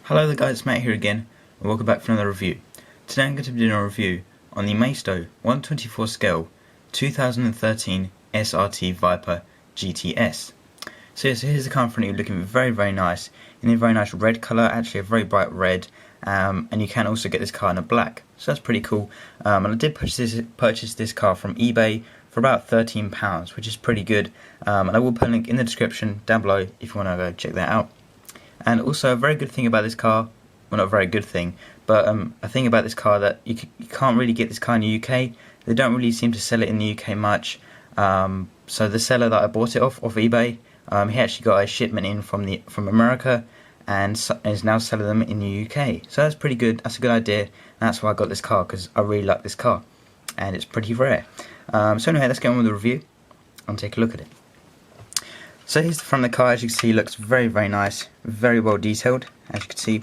Hello there guys, it's Matt here again, and welcome back for another review. Today I'm going to be doing a review on the Maisto 1/24 scale 2013 SRT Viper GTS. So here's the car in front of you, looking very nice, in a very nice red colour, actually a very bright red, and you can also get this car in a black, so that's pretty cool. And I did purchase this car from eBay for about £13, which is pretty good, and I will put a link in the description down below if you want to go check that out. And also a very good thing about this car, well not a very good thing, but a thing about this car that you can't really get this car in the UK. They don't really seem to sell it in the UK much. So the seller that I bought it off eBay, he actually got a shipment in from America and is now selling them in the UK. So that's pretty good, that's a good idea, and that's why I got this car, because I really like this car and it's pretty rare. So anyway, let's get on with the review and take a look at it. So here's the front of the car. As you can see, looks very nice, very well detailed. As you can see,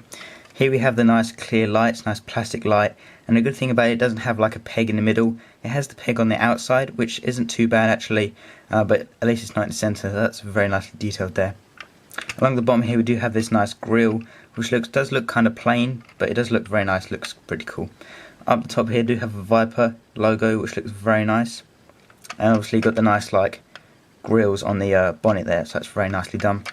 here we have the nice clear lights, nice plastic light, and the good thing about it doesn't have like a peg in the middle. It has the peg on the outside, which isn't too bad actually, but at least it's not in the centre. That's very nicely detailed there. Along the bottom here we do have this nice grille, which does look kind of plain, but it does look very nice, looks pretty cool. Up the top here we do have a Viper logo, which looks very nice, and obviously got the nice like grills on the bonnet there, so that's very nicely done.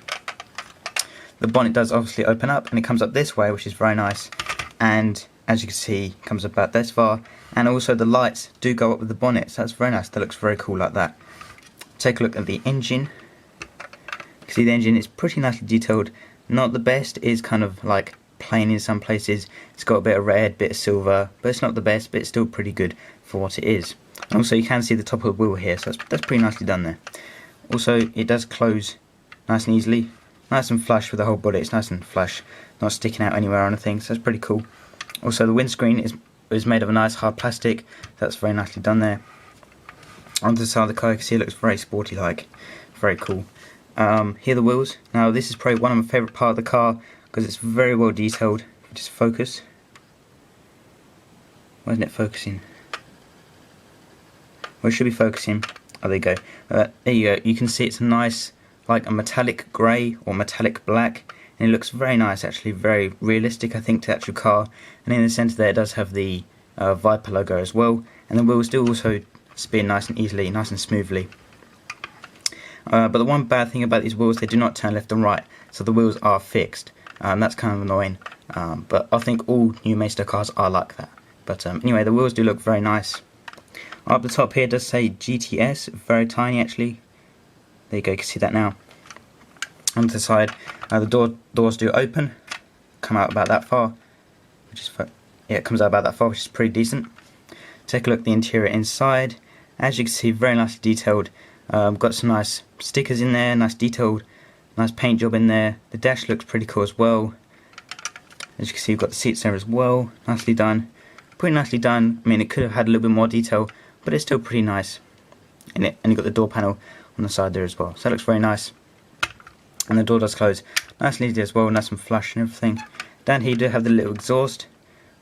The bonnet does obviously open up and it comes up this way, which is very nice, and as you can see it comes about this far, and also the lights do go up with the bonnet, so that's very nice. That looks very cool like that. Take a look at the engine. You can see the engine is pretty nicely detailed. Not the best, it is kind of like plain in some places. It's got a bit of red, bit of silver, but it's not the best, but it's still pretty good for what it is. And also you can see the top of the wheel here, so that's pretty nicely done there. Also, it does close nice and easily, nice and flush with the whole body. It's nice and flush, not sticking out anywhere or anything, so that's pretty cool. Also, the windscreen is made of a nice hard plastic. That's very nicely done there. Onto the side of the car, you can see it looks very sporty like, very cool. Here are the wheels. Now, this is probably one of my favourite part of the car because it's very well detailed. Just focus. Why isn't it focusing? Well, it should be focusing. Oh, there you go. There you go. You can see it's a nice, like a metallic grey or metallic black, and it looks very nice actually, very realistic I think to the actual car. And in the centre there it does have the Viper logo as well, and the wheels do also spin nice and easily, nice and smoothly. But the one bad thing about these wheels, they do not turn left and right, so the wheels are fixed. That's kind of annoying, but I think all new Maisto cars are like that. But anyway, the wheels do look very nice. Up the top here does say GTS, very tiny actually. There you go, you can see that now. Onto the side, the doors do open, come out about that far, which is yeah, it comes out about that far, which is pretty decent. Take a look at the interior inside. As you can see, very nicely detailed. Got some nice stickers in there, nice detailed, nice paint job in there. The dash looks pretty cool as well. As you can see, you've got the seats there as well, nicely done. Pretty nicely done. I mean, it could have had a little bit more detail, but it's still pretty nice. And you've got the door panel on the side there as well, so that looks very nice. And the door does close nice and easy as well, nice and flush and everything. Down here you do have the little exhaust,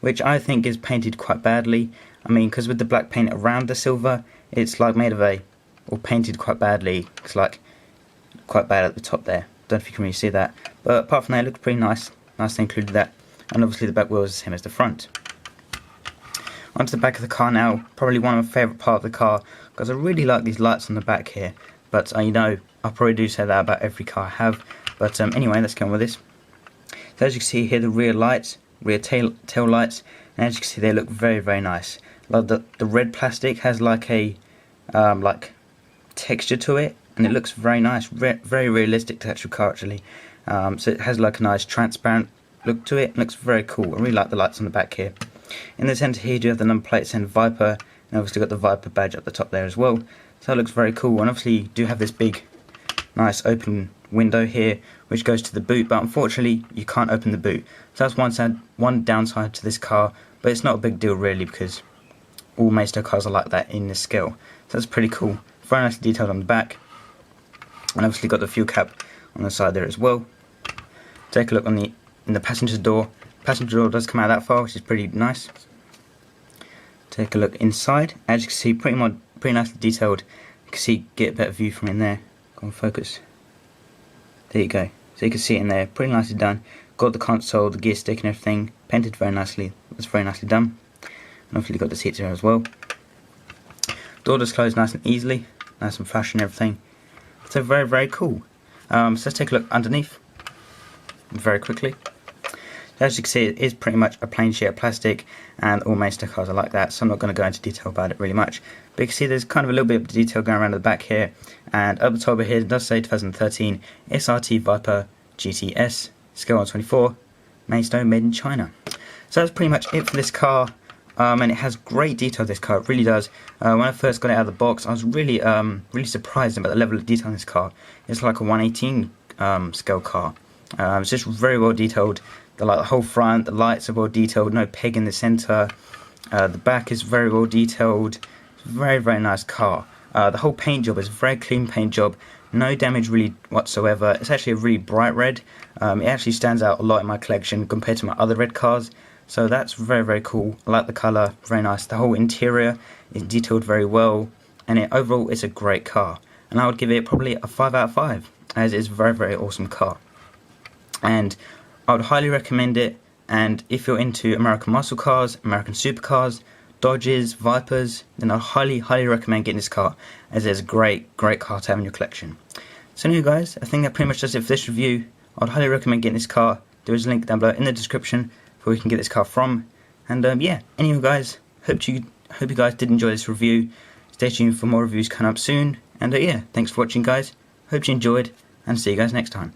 which I think is painted quite badly. I mean, because with the black paint around the silver, it's like made of or painted quite badly. It's like quite bad at the top there. Don't know if you can really see that, but apart from that, it looks pretty nice. Nice they included that, and obviously the back wheel is the same as the front. Onto the back of the car now, probably one of my favourite parts of the car, because I really like these lights on the back here, but you know, I probably do say that about every car I have, but anyway, let's get on with this. So as you can see here, the rear lights, rear tail lights, and as you can see, they look very nice. Like the red plastic has like a like texture to it, and it looks very nice, very realistic to the actual car actually. So it has like a nice transparent look to it, and looks very cool. I really like the lights on the back here. In the centre here you do have the number plate saying Viper, and obviously got the Viper badge up the top there as well, so that looks very cool. And obviously you do have this big nice open window here which goes to the boot, but unfortunately you can't open the boot, so that's one downside to this car, but it's not a big deal really because all Maisto cars are like that in this scale, so that's pretty cool. Very nicely detailed on the back, and obviously got the fuel cap on the side there as well. Take a look on in the passenger door. Passenger door does come out that far, which is pretty nice. Take a look inside. As you can see, pretty nicely detailed. You can see, get a better view from in there. Go on, focus. There you go. So you can see it in there, pretty nicely done. Got the console, the gear stick and everything painted very nicely. It's very nicely done. And obviously got the seats here as well. Door does close nice and easily, nice and flash and everything. So very, very cool. So let's take a look underneath very quickly. As you can see, it is pretty much a plain sheet of plastic, and all Maisto cars are like that, so I'm not going to go into detail about it really much. But you can see there's kind of a little bit of detail going around at the back here, and up the top of here it does say 2013 SRT Viper GTS, scale 1/24, Maisto, made in China. So that's pretty much it for this car, and it has great detail, this car, it really does. When I first got it out of the box, I was really surprised about the level of detail in this car. It's like a 118 scale car. It's just very well detailed. The whole front, the lights are well detailed, no peg in the centre. The back is very well detailed. It's a very, very nice car. The whole paint job is a very clean paint job. No damage really whatsoever. It's actually a really bright red. It actually stands out a lot in my collection compared to my other red cars. So that's very, very cool. I like the colour, very nice. The whole interior is detailed very well. And overall, it's a great car. And I would give it probably a 5 out of 5, as it's a very, very awesome car. And I would highly recommend it, and if you're into American muscle cars, American supercars, Dodges, Vipers, then I highly, highly recommend getting this car, as it's a great, great car to have in your collection. So anyway guys, I think that pretty much does it for this review. I would highly recommend getting this car. There is a link down below in the description where you can get this car from. And yeah, anyway guys, hope you guys did enjoy this review. Stay tuned for more reviews coming up soon. And yeah, thanks for watching guys. Hope you enjoyed, and see you guys next time.